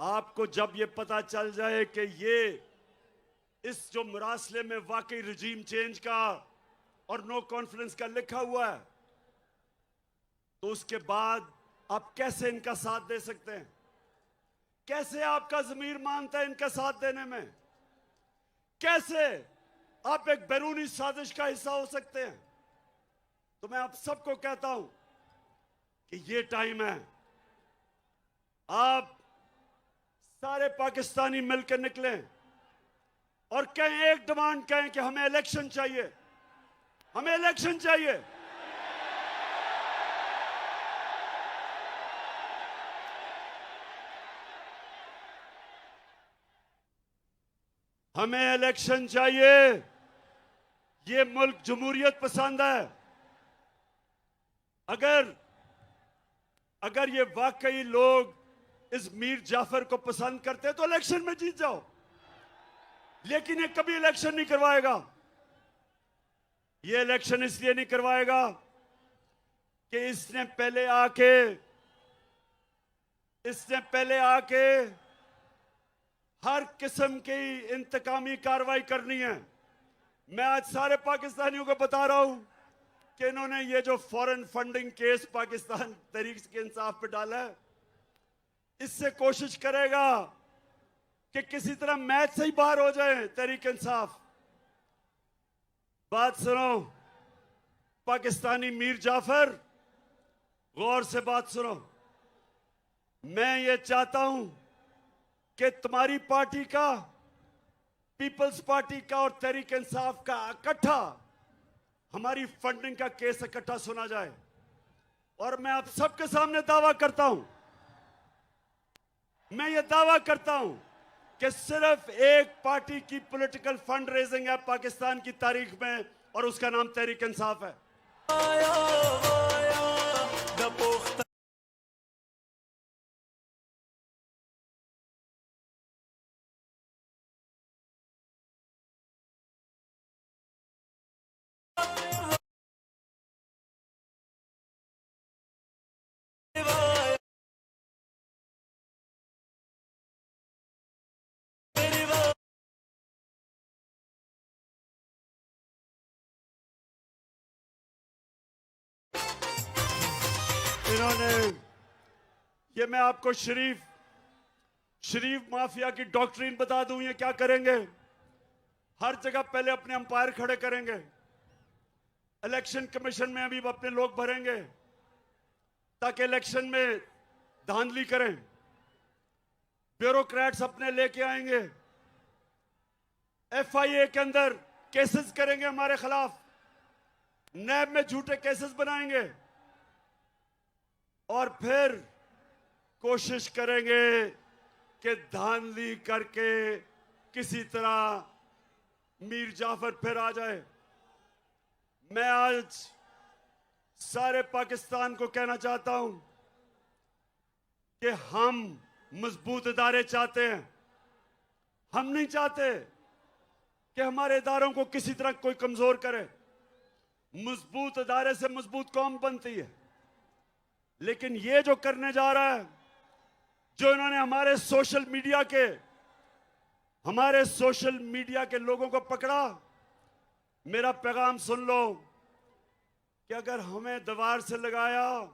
आपको जब ये पता चल जाए कि ये इस जो मुरासले में वाकई रजीम चेंज का और नो कॉन्फ्रेंस का लिखा हुआ है, तो उसके बाद आप कैसे इनका साथ दे सकते हैं? कैसे आपका ज़मीर मानता है इनका साथ देने में? कैसे आप एक बैरूनी साजिश का हिस्सा हो सकते हैं? तो मैं आप सबको कहता हूं कि ये टाइम है, आप सारे पाकिस्तानी मिलकर निकलें और कहें, एक डिमांड कहें कि हमें इलेक्शन चाहिए, हमें इलेक्शन चाहिए। हमें इलेक्शन चाहिए। ये मुल्क जमहूरियत पसंद है। अगर ये वाकई लोग इस मीर जाफर को पसंद करते तो इलेक्शन में जीत जाओ, लेकिन ये कभी इलेक्शन नहीं करवाएगा। ये इलेक्शन इसलिए नहीं करवाएगा कि इसने पहले आके हर किस्म की इंतकामी कार्रवाई करनी है। मैं आज सारे पाकिस्तानियों को बता रहा हूं कि इन्होंने ये जो foreign funding case Pakistan Tehreek Insaf पे डाला है, इससे कोशिश करेगा कि किसी तरह मैच से ही बाहर हो जाए तहरीक इंसाफ। बात सुनो पाकिस्तानी मीर जाफर, गौर से बात सुनो। मैं ये चाहता हूं कि तुम्हारी पार्टी का, पीपल्स पार्टी का और तहरीक इंसाफ का इकट्ठा हमारी फंडिंग का केस इकट्ठा सुना जाए। और मैं आप सबके सामने दावा करता हूं, मैं ये दावा करता हूं कि सिर्फ एक पार्टी की पॉलिटिकल फंड रेजिंग है पाकिस्तान की तारीख में, और उसका नाम तहरीक इंसाफ है। इन्होंने, ये मैं आपको शरीफ माफिया की डॉक्ट्रिन बता दूं, ये क्या करेंगे। हर जगह पहले अपने अंपायर खड़े करेंगे, इलेक्शन कमीशन में अभी अपने लोग भरेंगे ताकि इलेक्शन में धांधली करें। ब्यूरोक्रेट्स अपने लेके आएंगे, एफआईए के अंदर केसेस करेंगे हमारे खिलाफ, नैब में झूठे केसेस बनाएंगे और फिर कोशिश करेंगे कि धांधली करके किसी तरह मीर जाफर फिर आ जाए। मैं आज सारे पाकिस्तान को कहना चाहता हूं कि हम मजबूत इदारे चाहते हैं। हम नहीं चाहते कि हमारे इदारों को किसी तरह कोई कमजोर करे। मजबूत इदारे से मजबूत कौम बनती है। लेकिन ये जो करने जा रहा है, जो इन्होंने हमारे सोशल मीडिया के लोगों को पकड़ा, मेरा पैगाम सुन लो कि अगर हमें दीवार से लगाया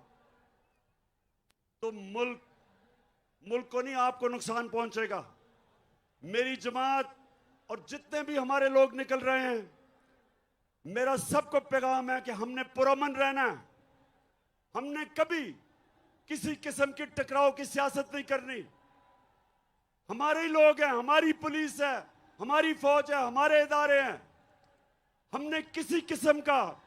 तो मुल्क को नहीं, आपको नुकसान पहुंचेगा। मेरी जमात और जितने भी हमारे लोग निकल रहे हैं, मेरा सबको पैगाम है कि हमने पुरअमन रहना है। हमने कभी किसी किस्म की टकराव की सियासत नहीं करनी। हमारे ही लोग हैं, हमारी पुलिस है, हमारी फौज है, हमारे इदारे हैं। हमने किसी किस्म का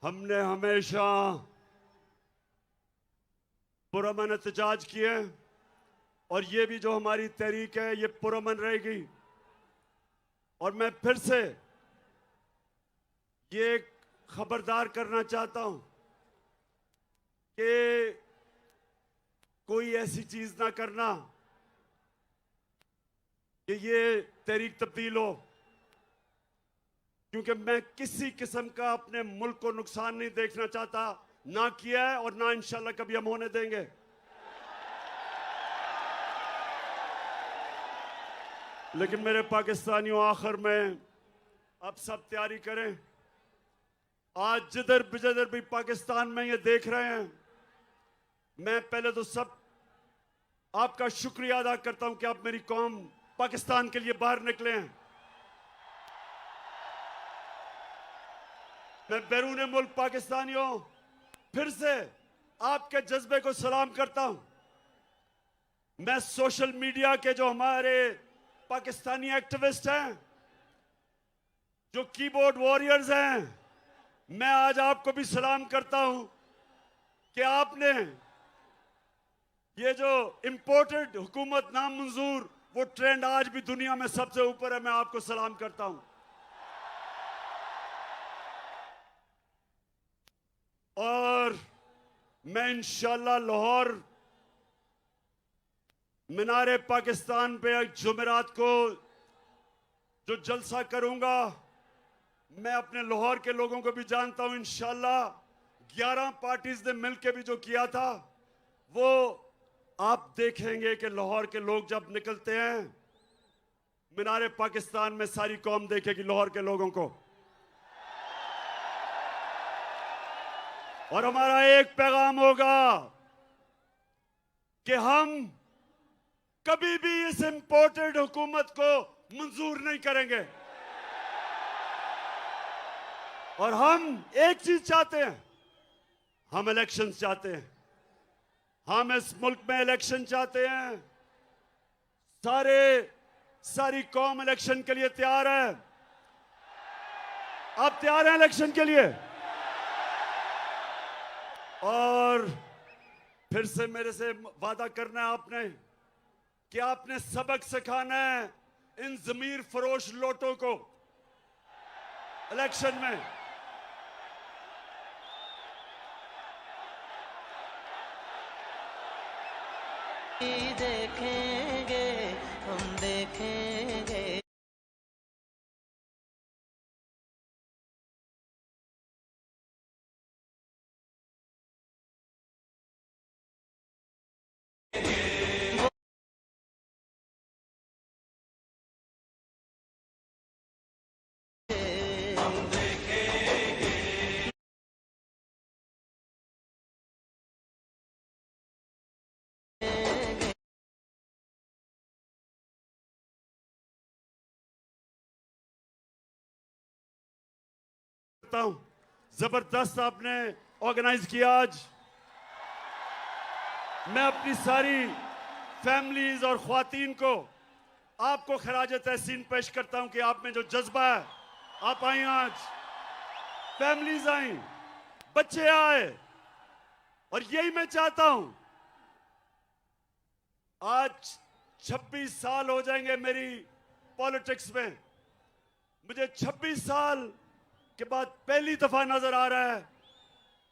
हमने हमेशा पुरअमन एहतजाज किए और ये भी जो हमारी तहरीक है ये पुरअमन रहेगी। और मैं फिर से ये खबरदार करना चाहता हूं कि कोई ऐसी चीज ना करना कि ये तहरीक तब्दील हो, क्योंकि मैं किसी किस्म का अपने मुल्क को नुकसान नहीं देखना चाहता, ना किया है और ना इंशाल्लाह कभी हम होने देंगे। लेकिन मेरे पाकिस्तानियों, आखिर में अब सब तैयारी करें। आज जिधर भी पाकिस्तान में ये देख रहे हैं, मैं पहले तो सब आपका शुक्रिया अदा करता हूं कि आप मेरी कौम पाकिस्तान के लिए बाहर निकले हैं। मैं बैरून मुल्क पाकिस्तानियों फिर से आपके जज्बे को सलाम करता हूं। मैं सोशल मीडिया के जो हमारे पाकिस्तानी एक्टिविस्ट हैं, जो कीबोर्ड वॉरियर्स हैं, मैं आज आपको भी सलाम करता हूं कि आपने ये जो इंपोर्टेड हुकूमत नामंजूर, वो ट्रेंड आज भी दुनिया में सबसे ऊपर है। मैं आपको सलाम करता हूं। और मैं इंशाल्लाह लाहौर मीनारे पाकिस्तान पे एक जुमेरात को जो जलसा करूंगा, मैं अपने लाहौर के लोगों को भी जानता हूं। इंशाल्लाह 11 पार्टीज ने मिलकर भी जो किया था, वो आप देखेंगे कि लाहौर के लोग जब निकलते हैं मीनारे पाकिस्तान में, सारी कौम देखेगी लाहौर के लोगों को। और हमारा एक पैगाम होगा कि हम कभी भी इस इंपोर्टेड हुकूमत को मंजूर नहीं करेंगे। और हम एक चीज चाहते हैं, हम इलेक्शंस चाहते हैं। हम इस मुल्क में इलेक्शन चाहते हैं। सारी कौम इलेक्शन के लिए तैयार है। आप तैयार हैं इलेक्शन के लिए? और फिर से मेरे से वादा करना है आपने कि आपने सबक सिखाना है इन जमीर फरोश लोटों को इलेक्शन में। देखेंगे, हम देखेंगे। जबरदस्त आपने ऑर्गेनाइज किया आज। मैं अपनी सारी फैमिलीज और ख्वातीन को आपको खराज तहसीन पेश करता हूं कि आप में जो जज्बा है, आप आई आज, फैमिलीज आई, बच्चे आए, और यही मैं चाहता हूं। आज 26 साल हो जाएंगे मेरी पॉलिटिक्स में। मुझे 26 साल के बाद पहली दफा नजर आ रहा है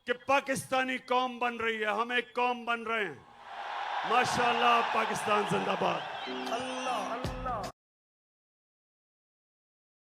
कि पाकिस्तानी कौम बन रही है। हम एक कौम बन रहे हैं। माशाअल्लाह, पाकिस्तान जिंदाबाद। अल्लाह अल्लाह।